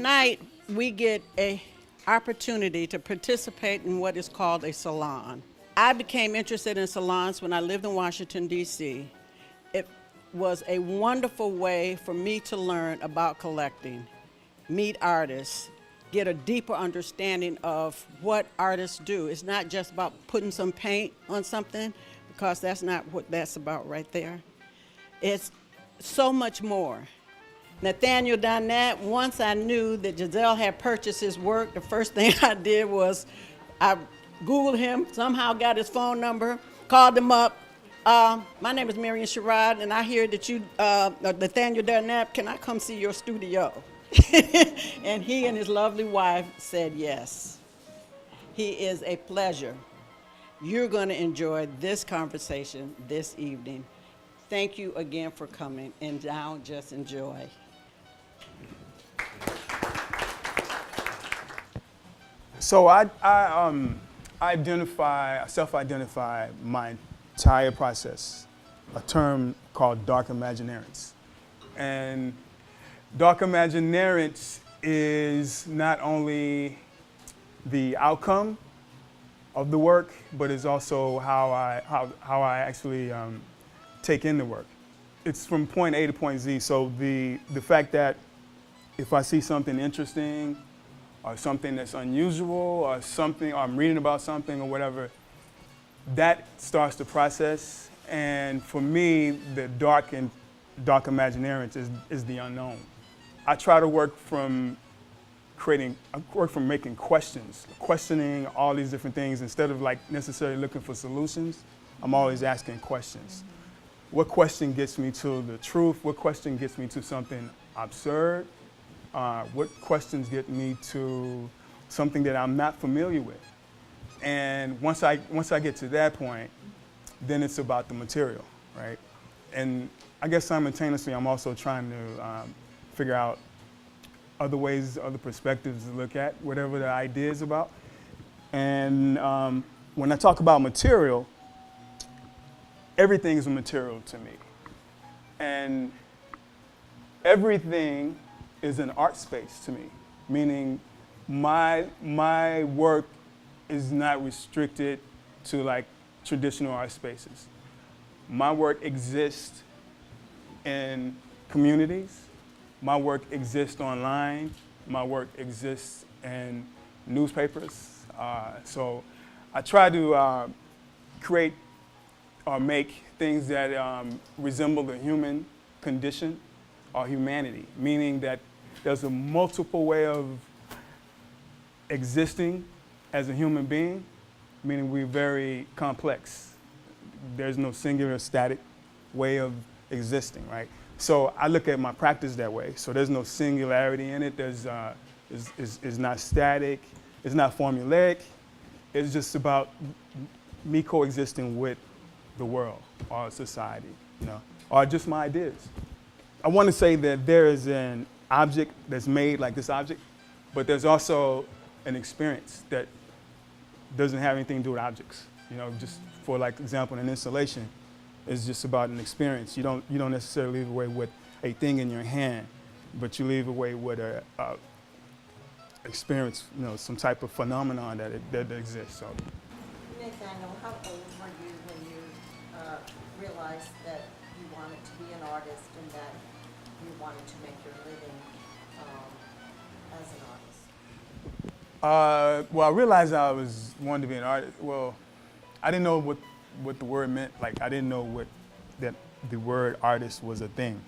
tonight we get a opportunity to participate in what is called a salon. I became interested in salons when I lived in Washington, D.C. It was a wonderful way for me to learn about collecting, meet artists, get a deeper understanding of what artists do. It's not just about putting some paint on something, because that's not what that's about right there. It's so much more. Nathaniel Donnett, once I knew that Giselle had purchased his work, the first thing I did was I Googled him, somehow got his phone number, called him up. My name is Marion Sherrod, and I hear that you, Nathaniel Donnett, can I come see your studio? And he and his lovely wife said yes. He is a pleasure. You're going to enjoy this conversation this evening. Thank you again for coming, and now just enjoy. So I self-identify my entire process, a term called dark imaginariance. And dark imaginariance is not only the outcome of the work, but it's also how I actually take in the work. It's from point A to point Z. So the fact that if I see something interesting or something that's unusual or something, or I'm reading about something or whatever, that starts the process. And for me, the dark imaginariance is the unknown. I try to work from making questions, questioning all these different things instead of like necessarily looking for solutions. I'm always asking questions. What question gets me to the truth? What question gets me to something absurd? What questions get me to something that I'm not familiar with? And once I get to that point, then it's about the material, right? And I guess simultaneously, I'm also trying to figure out other ways, other perspectives to look at whatever the idea is about. And when I talk about material, everything is a material to me. And everything is an art space to me, meaning my work is not restricted to like traditional art spaces. My work exists in communities. My work exists online. My work exists in newspapers. So I try to create or make things that resemble the human condition or humanity, meaning that there's a multiple way of existing as a human being, meaning we're very complex. There's no singular static way of existing, right? So I look at my practice that way. So there's no singularity in it. It's not static. It's not formulaic. It's just about me coexisting with the world or society, you know, or just my ideas. I want to say that there is an object that's made like this object, but there's also an experience that doesn't have anything to do with objects. You know, just for like example, an installation is just about an experience. You don't necessarily leave away with a thing in your hand, but you leave away with a experience, you know, some type of phenomenon that exists. So. Nathaniel, how old were you when you realized that you wanted to be an artist and that you wanted to make your living as an artist? Well, I realized I wanted to be an artist. Well, I didn't know what the word meant. Like, I didn't know that the word artist was a thing.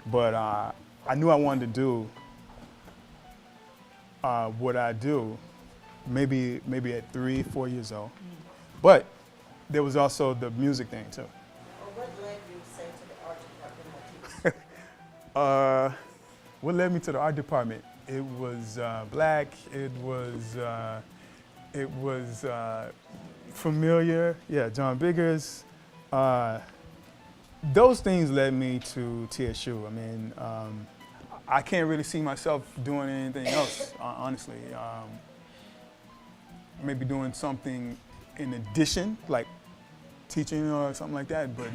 But I knew I wanted to do what I do, maybe at 3, 4 years old. But there was also the music thing too. Well, what led you, say, to the art department? What led me to the art department? It was black. It was familiar. Yeah, John Biggers. Those things led me to TSU. I mean, I can't really see myself doing anything else, honestly. Maybe doing something in addition, like teaching or something like that, but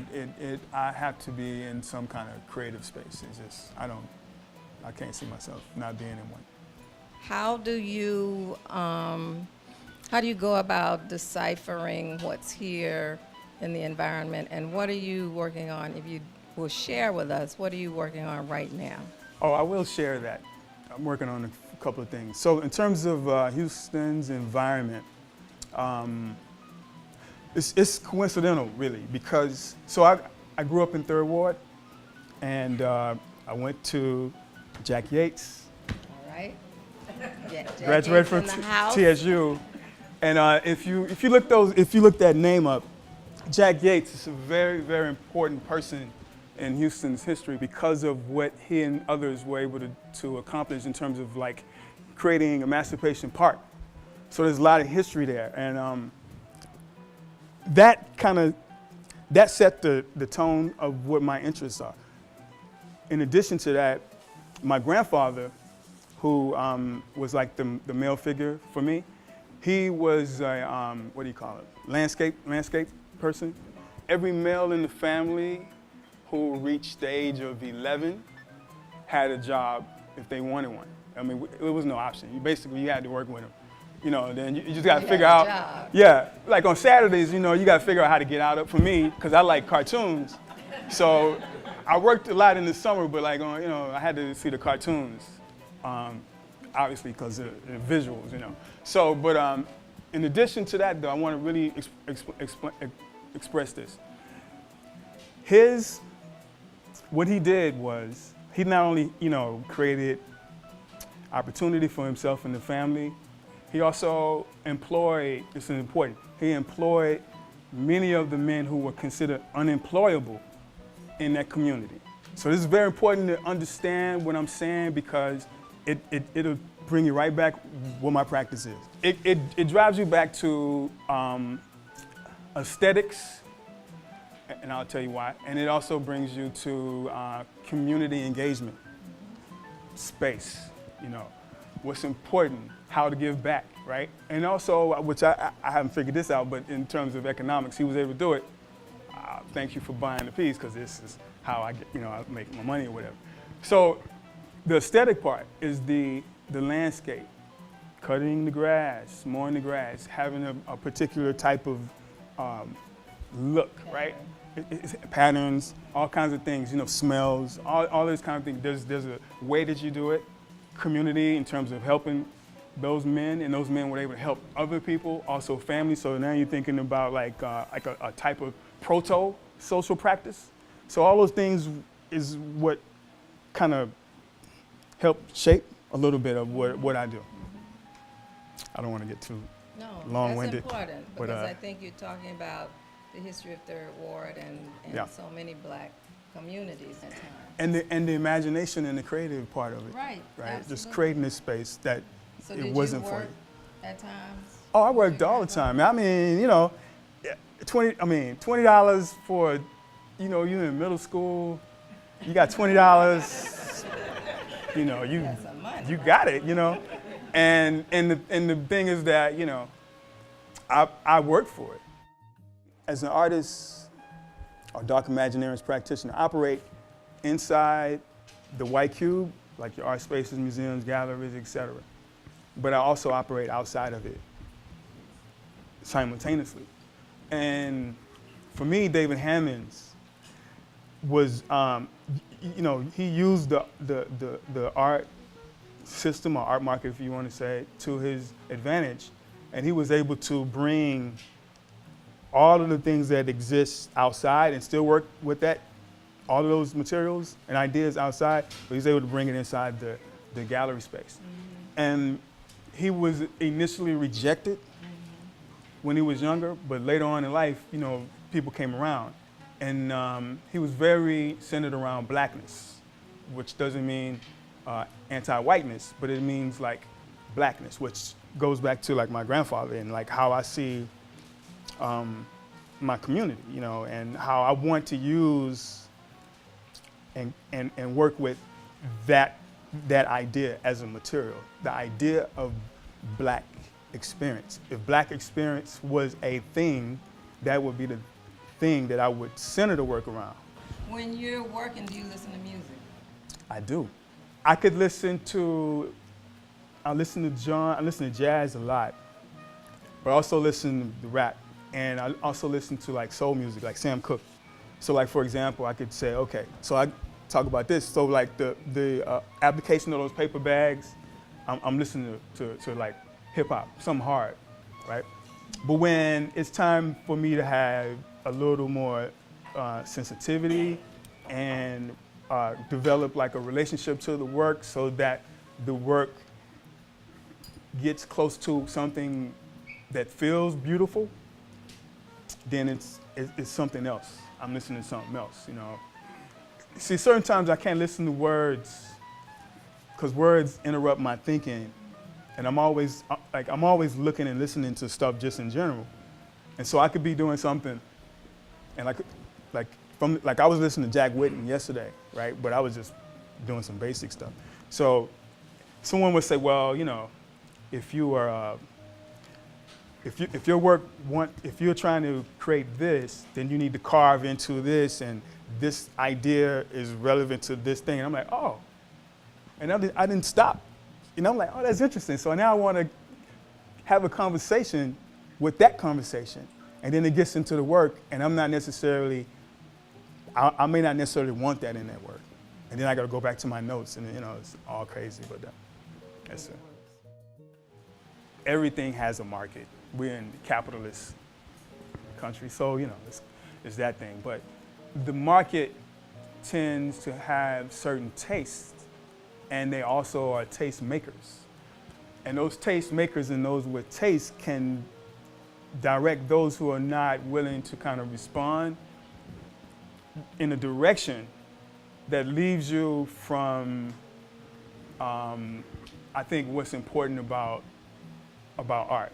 I have to be in some kind of creative space. It's just, I can't see myself not being in one. how do you go about deciphering what's here in the environment, and what are you working on? If you will share with us, what are you working on right now? Oh, I will share that. I'm working on a couple of things. So in terms of Houston's environment, it's coincidental, really, because I grew up in Third Ward, and I went to Jack Yates, All right. graduated from in the house. TSU, and if you look that name up, Jack Yates is a very, very important person in Houston's history because of what he and others were able to accomplish in terms of like creating Emancipation Park. So there's a lot of history there, and that set the tone of what my interests are. In addition to that, my grandfather, who was like the male figure for me, he was a, what do you call it, landscape person. Every male in the family who reached the age of 11 had a job if they wanted one. I mean, it was no option. You had to work with them. You know, then you just got to figure out. Job. Yeah, like on Saturdays, you know, you got to figure out how to get out. For me, because I like cartoons, so I worked a lot in the summer, but like on, you know, I had to see the cartoons, obviously because of the visuals, you know. So, but in addition to that, though, I want to really express this. What he did was he not only, you know, created opportunity for himself and the family, he also employed, this is important, he employed many of the men who were considered unemployable in that community. So this is very important to understand what I'm saying because it'll bring you right back what my practice is. It drives you back to aesthetics, and I'll tell you why. And it also brings you to community engagement, space, you know, what's important, how to give back, right? And also, which I haven't figured this out, but in terms of economics, he was able to do it. Thank you for buying the piece, because this is how I get, you know, I make my money or whatever. So the aesthetic part is the landscape, cutting the grass, mowing the grass, having a particular type of look, right? It's patterns, all kinds of things, you know, smells, all those kind of things. There's a way that you do it. Community in terms of helping those men, and those men were able to help other people, also family. So now you're thinking about like a type of proto-social practice. So all those things is what kind of helped shape a little bit of what I do. I don't want to get too long-winded. That's important but, because I think you're talking about the history of Third Ward and Yeah. so many black communities at times. And the imagination and the creative part of it. Right, Just absolutely. creating this space that So it did wasn't you for work you. at times? Oh, I worked all the time. I mean, you know, $20 for, you know, you in middle school, you got $20, you know, you That's some money, you right? got it, you know. And the thing is that, you know, I worked for it. As an artist or dark Imagineers practitioner, I operate inside the white cube, like your art spaces, museums, galleries, etc. But I also operate outside of it simultaneously. And for me, David Hammonds was, you know, he used the art system or art market, if you want to say, to his advantage. And he was able to bring all of the things that exist outside and still work with that, all of those materials and ideas outside, but he's able to bring it inside the gallery space. Mm-hmm. And he was initially rejected when he was younger, but later on in life, you know, people came around. And he was very centered around blackness, which doesn't mean anti-whiteness, but it means like blackness, which goes back to like my grandfather and like how I see my community, you know, and how I want to use and work with that idea as a material, the idea of black experience. If black experience was a thing, that would be the thing that I would center the work around. When you're working, do you listen to music? I do. I could listen to I listen to jazz a lot, but I also listen to rap, and I also listen to like soul music, like Sam Cooke. So like, for example, I could say, okay, so I talk about this. So like the application of those paper bags, I'm listening to like hip hop, something hard, right? But when it's time for me to have a little more sensitivity and develop like a relationship to the work so that the work gets close to something that feels beautiful, then it's something else. I'm listening to something else, you know. See, certain times I can't listen to words because words interrupt my thinking, and I'm always looking and listening to stuff just in general. And so I could be doing something, and like I was listening to Jack Whitten yesterday, right? But I was just doing some basic stuff. So someone would say, well, you know, if you are if your work if you're trying to create this, then you need to carve into this, and this idea is relevant to this thing. And I'm like, oh, and I didn't stop. You know, I'm like, oh, that's interesting. So now I want to have a conversation with that conversation, and then it gets into the work, and I'm not necessarily, I may not necessarily want that in that work, and then I got to go back to my notes, and you know, it's all crazy, but that's it. Everything has a market. We're in a capitalist country, so you know, it's that thing. But the market tends to have certain tastes, and they also are taste makers. And those taste makers and those with taste can direct those who are not willing to kind of respond in a direction that leaves you from, I think, what's important about art.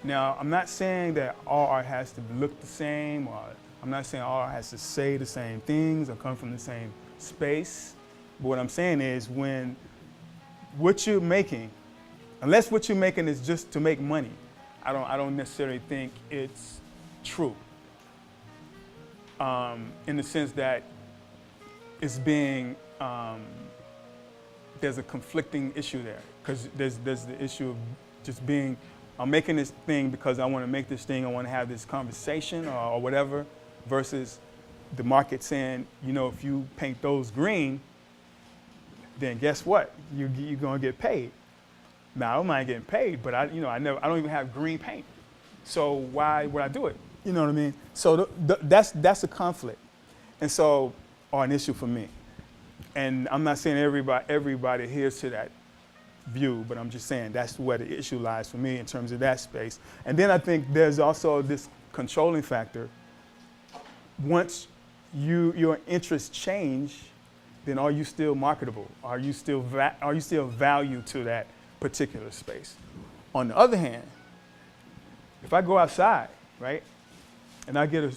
Now, I'm not saying that all art has to look the same, or I'm not saying all art has to say the same things or come from the same space. But what I'm saying is when what you're making, unless what you're making is just to make money, I don't necessarily think it's true. In the sense that it's being, there's a conflicting issue there, because there's the issue of just being, I'm making this thing because I want to make this thing, I want to have this conversation or whatever, versus the market saying, you know, if you paint those green, then guess what? You're going to get paid. Now, I don't mind getting paid, but I don't even have green paint. So why would I do it? You know what I mean? So that's a conflict, and so, or an issue for me. And I'm not saying everybody adheres to that view, but I'm just saying that's where the issue lies for me in terms of that space. And then I think there's also this controlling factor. Once your interests change, then are you still marketable? Are you still value to that particular space? On the other hand, if I go outside, right, and I get a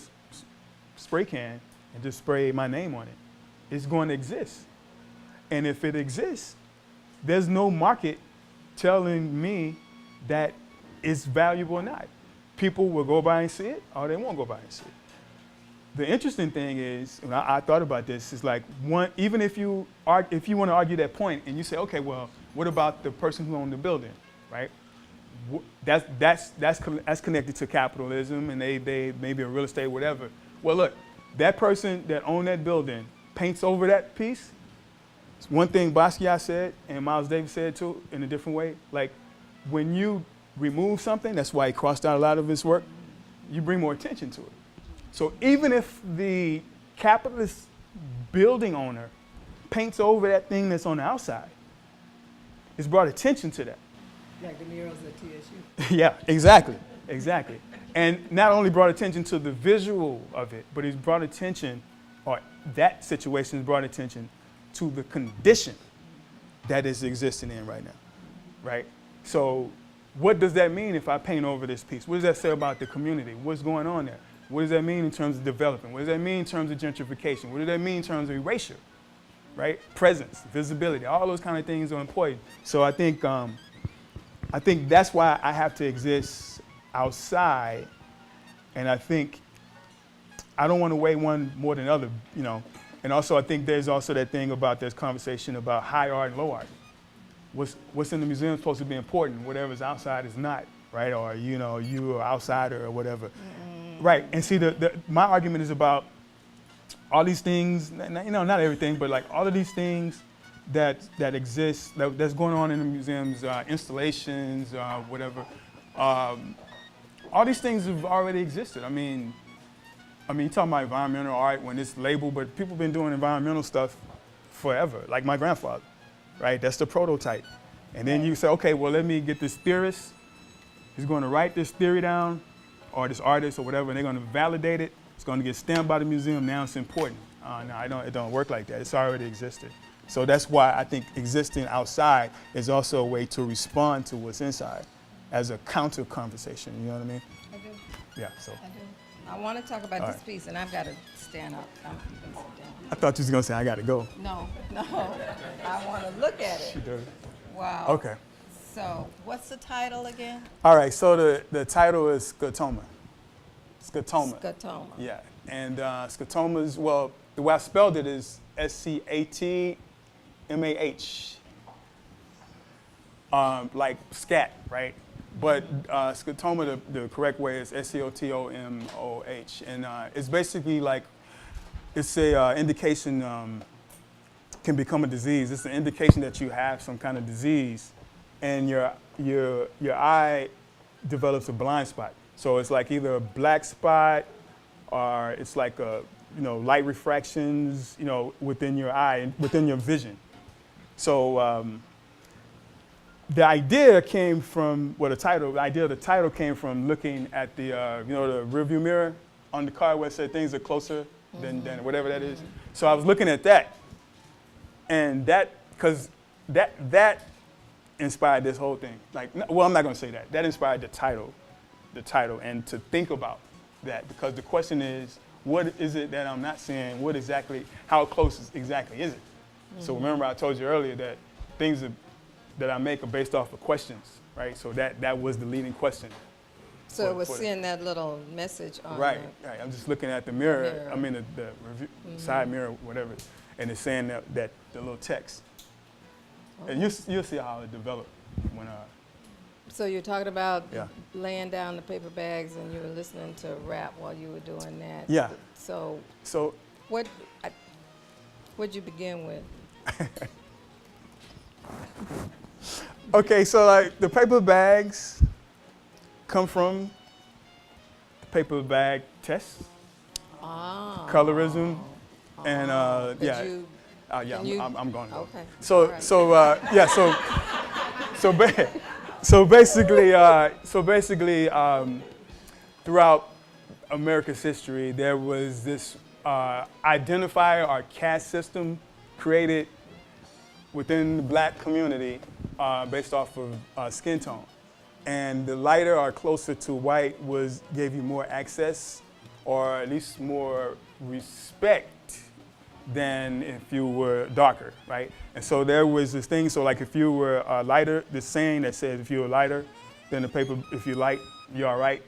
spray can and just spray my name on it, it's going to exist. And if it exists, there's no market telling me that it's valuable or not. People will go by and see it, or they won't go by and see it. The interesting thing is, and I thought about this, is like even if you want to argue that point and you say, okay, well, what about the person who owned the building, right? That's connected to capitalism, and they maybe a real estate, whatever. Well, look, that person that owned that building paints over that piece. It's one thing Basquiat said, and Miles Davis said too, in a different way. Like, when you remove something, that's why he crossed out a lot of his work, you bring more attention to it. So even if the capitalist building owner paints over that thing that's on the outside, it's brought attention to that. Like the murals at TSU. Yeah, exactly. And not only brought attention to the visual of it, but it's brought attention, or that situation has brought attention to the condition that is existing in right now, right? So what does that mean if I paint over this piece? What does that say about the community? What's going on there? What does that mean in terms of development? What does that mean in terms of gentrification? What does that mean in terms of erasure, right? Presence, visibility, all those kind of things are important. So I think that's why I have to exist outside, and I think I don't want to weigh one more than the other, you know. And also I think there's also that thing about this conversation about high art and low art. what's in the museum is supposed to be important. Whatever's outside is not, right? Or you know, you are outsider or whatever, right? And see, my argument is about all these things. You know, not everything, but like all of these things that exist, that's going on in the museums, installations, whatever. All these things have already existed. I mean, you're talking about environmental art when it's labeled, but people have been doing environmental stuff forever, like my grandfather, right? That's the prototype. And then you say, okay, well, let me get this theorist. He's going to write this theory down, or this artist or whatever, and they're going to validate it. It's going to get stamped by the museum. Now it's important. No, it don't work like that. It's already existed. So that's why I think existing outside is also a way to respond to what's inside as a counter conversation. You know what I mean? I do. Yeah, so. I do. I want to talk about All this right. piece, and I've got to stand up. You can sit down. I thought you was going to say, I got to go. No. I want to look at She it. does. Wow. Okay. So, what's the title again? All right, so the title is Scotoma. Scotoma. Scotoma. Yeah, and scotoma is, well, the way I spelled it is SCATMAH. Like scat, right? But scotoma, the correct way is SCOTOMOH. And it's basically like, it's a indication, can become a disease. It's an indication that you have some kind of disease, and your eye develops a blind spot. So it's like either a black spot, or it's like light refractions, within your eye, within your vision. So the idea came from, the idea of the title came from looking at the the rearview mirror on the car where it said things are closer than whatever that is. So I was looking at that, and because that inspired this whole thing. Like, well, I'm not going to say that. That inspired the title, and to think about that, because the question is, what is it that I'm not seeing? What exactly, how close exactly is it? So remember I told you earlier that things that I make are based off of questions, right? So that was the leading question. So it was seeing that little message on Right. I'm just looking at the mirror. I mean the side mirror, whatever, and it's saying that the little text. And you'll see how it developed when So you're talking about Yeah. laying down the paper bags, and you were listening to rap while you were doing that. Yeah. So So what'd you begin with? okay, so like the paper bags come from the paper bag test, colorism, and yeah. You, Yeah, can you- I'm going to go. Okay. So, All right. so basically, throughout America's history, there was this identifier or caste system created within the black community based off of skin tone. And the lighter or closer to white gave you more access, or at least more respect, than if you were darker, right? And so there was this thing, so like if you were lighter, the saying that says if you're lighter than the paper, if you're light, you're all right.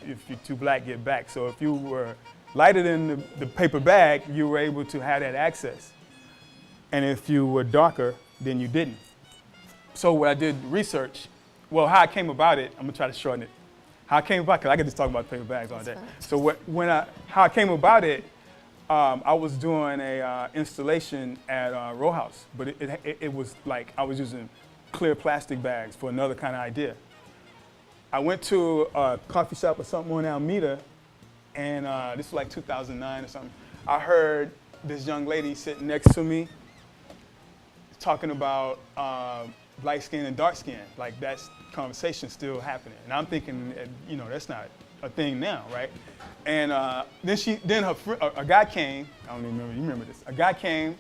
If you're too black, get back. So if you were lighter than the paper bag, you were able to have that access. And if you were darker, then you didn't. So what I did research, well, how I came about it, I'm gonna try to shorten it. How I came about, because I could just talk about paper bags all day. So how I came about it, I was doing a installation at Row House, but it was like I was using clear plastic bags for another kind of idea. I went to a coffee shop or something on Alameda, and this was like 2009 or something. I heard this young lady sitting next to me talking about light skin and dark skin. Like that conversation still happening, and I'm thinking, that's not a thing now, right? And then a guy came. I don't even remember. You remember this? A guy came.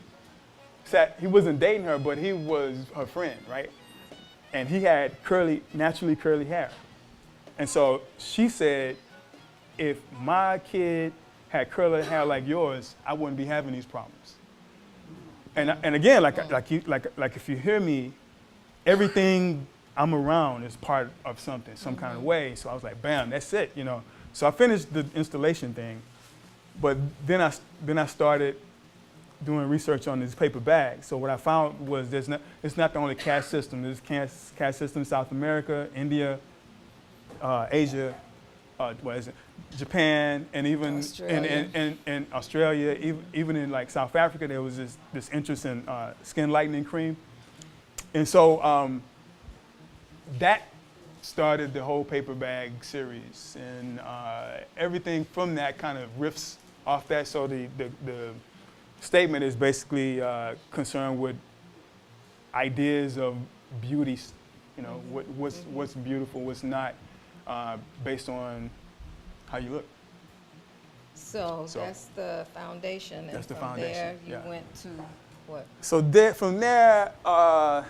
He wasn't dating her, but he was her friend, right? And he had naturally curly hair. And so she said, if my kid had curly hair like yours, I wouldn't be having these problems. And again, like if you hear me, everything I'm around is part of something, some kind of way. So I was like, bam, that's it, So I finished the installation thing, but then I started doing research on these paper bags. So what I found was it's not the only caste system. There's caste system in South America, India, Asia, what is it? Japan, and even in Australia, even in like South Africa, there was this interest in skin lightening cream. And so that started the whole paper bag series, and everything from that kind of riffs off that. So the statement is basically concerned with ideas of beauty, you know, what's beautiful, what's not, based on how you look. So that's the foundation. That's the from foundation, there you yeah. went to what? So from there, well,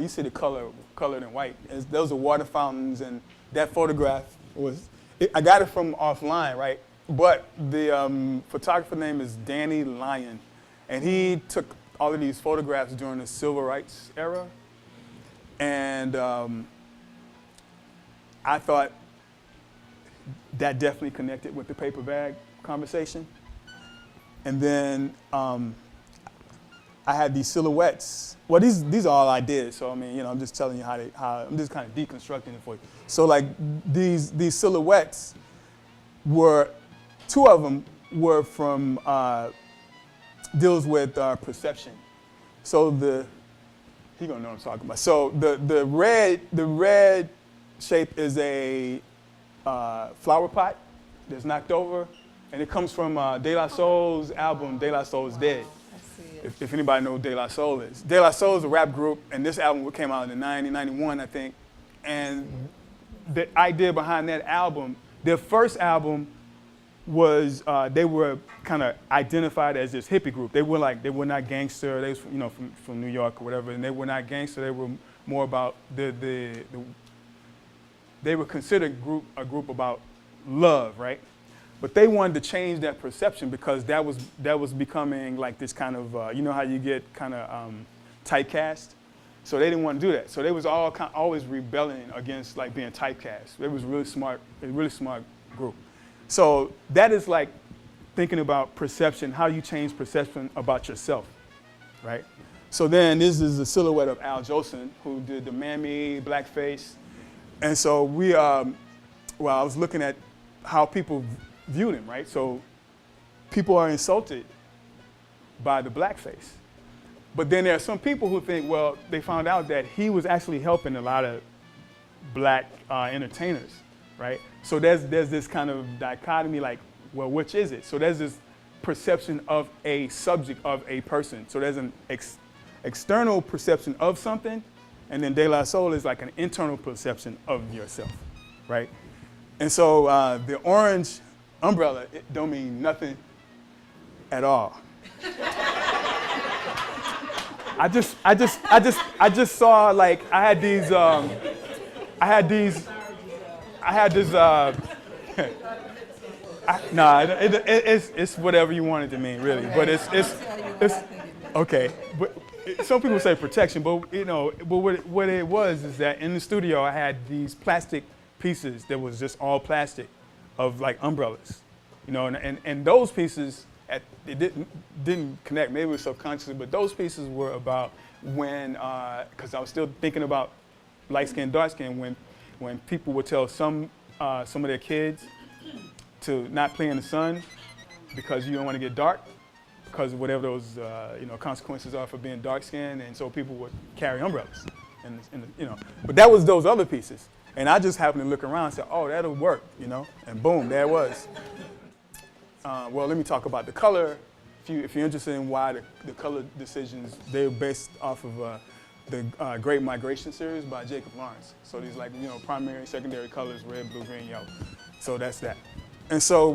you see the colored in white. Those are water fountains, and that photograph I got it from offline, right? But the photographer name is Danny Lyon, and he took all of these photographs during the civil rights era, and I thought that definitely connected with the paper bag conversation. And then I had these silhouettes. Well, these are all I did. So I mean, you know, I'm just telling you how I'm just kind of deconstructing it for you. So like these silhouettes two of them were from deals with perception. So he gonna know what I'm talking about. So the red shape is a flower pot that's knocked over, and it comes from De La Soul's album De La Soul's Dead. If anybody knows De La Soul is. De La Soul is a rap group, and this album came out in 91, I think. And the idea behind that album, their first album was they were kind of identified as this hippie group. They were not gangster. They was from New York or whatever, and they were not gangster. They were more about they were considered a group about love, right? But they wanted to change that perception because that was becoming like this kind of, you know how you get kind of typecast? So they didn't want to do that. So they was always rebelling against like being typecast. It was really smart group. So that is like thinking about perception, how you change perception about yourself, right? So then this is a silhouette of Al Jolson, who did the Mammy, blackface. And so I was looking at how people viewed him, right? So people are insulted by the blackface. But then there are some people who think, well, they found out that he was actually helping a lot of black entertainers, right? So there's this kind of dichotomy, like, well, which is it? So there's this perception of a subject, of a person. So there's an external perception of something, and then De La Soul is like an internal perception of yourself, right? And so the orange umbrella, it don't mean nothing at all. I just saw, like, it's whatever you want it to mean, really. But it's okay. But some people say protection, but what it was is that in the studio I had these plastic pieces that was just all plastic of like umbrellas, and those pieces it didn't connect. Maybe it was subconsciously, but those pieces were about when, because I was still thinking about light skin, dark skin, when people would tell some of their kids to not play in the sun because you don't want to get dark, because of whatever those consequences are for being dark skinned, and so people would carry umbrellas, But that was those other pieces, and I just happened to look around and say, oh, that'll work, and boom, there it was. Well, let me talk about the color. If you're interested in why the color decisions, they're based off of the Great Migration series by Jacob Lawrence. So these primary, secondary colors, red, blue, green, yellow. So that's that. And so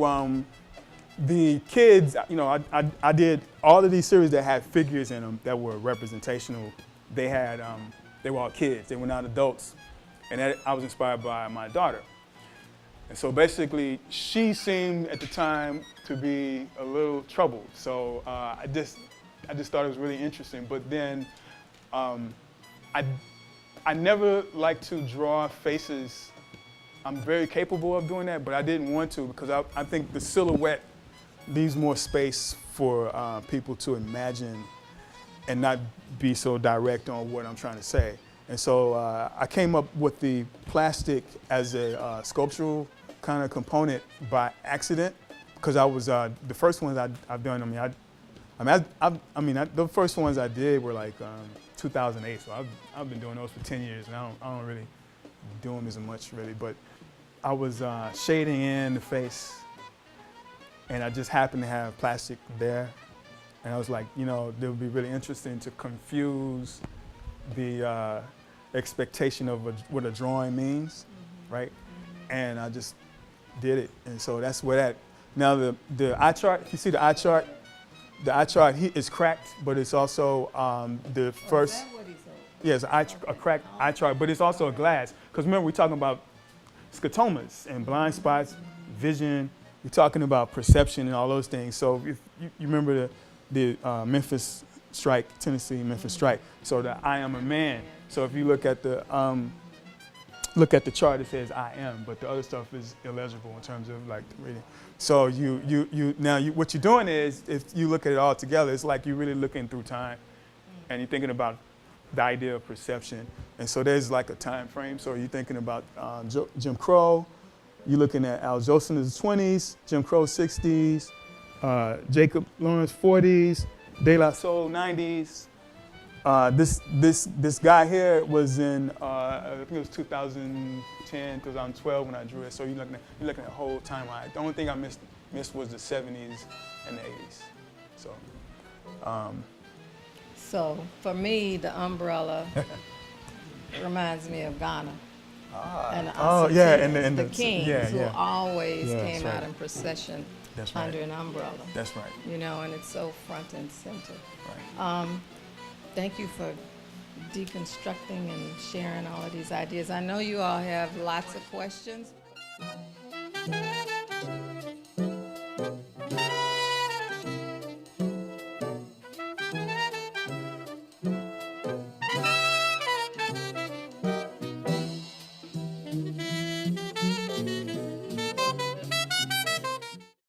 the kids, I did all of these series that had figures in them that were representational. They were all kids. They were not adults. And I was inspired by my daughter. And so basically, she seemed at the time to be a little troubled. So I just thought it was really interesting. But then I never like to draw faces. I'm very capable of doing that, but I didn't want to because I think the silhouette leaves more space for people to imagine and not be so direct on what I'm trying to say. And so I came up with the plastic as a sculptural kind of component by accident, because I was the first ones I've done. The first ones I did were like 2008. So I've been doing those for 10 years, and I don't really do them as much really. But I was shading in the face, and I just happened to have plastic there, and I was like, it would be really interesting to confuse the expectation of what a drawing means, right? And I just did it, and so that's where that. Now the eye chart, if you see the eye chart is cracked, but it's also the first. Is that what he said? Yes, a cracked eye chart, but it's also a glass. Because remember, we're talking about scotomas and blind spots, vision. We're talking about perception and all those things. So if you remember the Memphis strike, Tennessee Memphis strike. So the I am a man. So if you look at the chart, it says I am, but the other stuff is illegible in terms of like the reading. So what you're doing is, if you look at it all together, it's like you're really looking through time, and you're thinking about the idea of perception. And so there's like a time frame. So you're thinking about Jim Crow, you're looking at Al Jolson in his 20s, Jim Crow 60s, Jacob Lawrence 40s, De La Soul 90s. This guy here was in I think it was 2010, 2012 when I drew it. So you're looking at a whole timeline. The only thing I missed was the 70s and the 80s. So. So for me, the umbrella reminds me of Ghana. And and the kings who always Yeah, came that's out right. in procession That's right. under an umbrella. That's right. And it's so front and center. Right. Thank you for deconstructing and sharing all of these ideas. I know you all have lots of questions.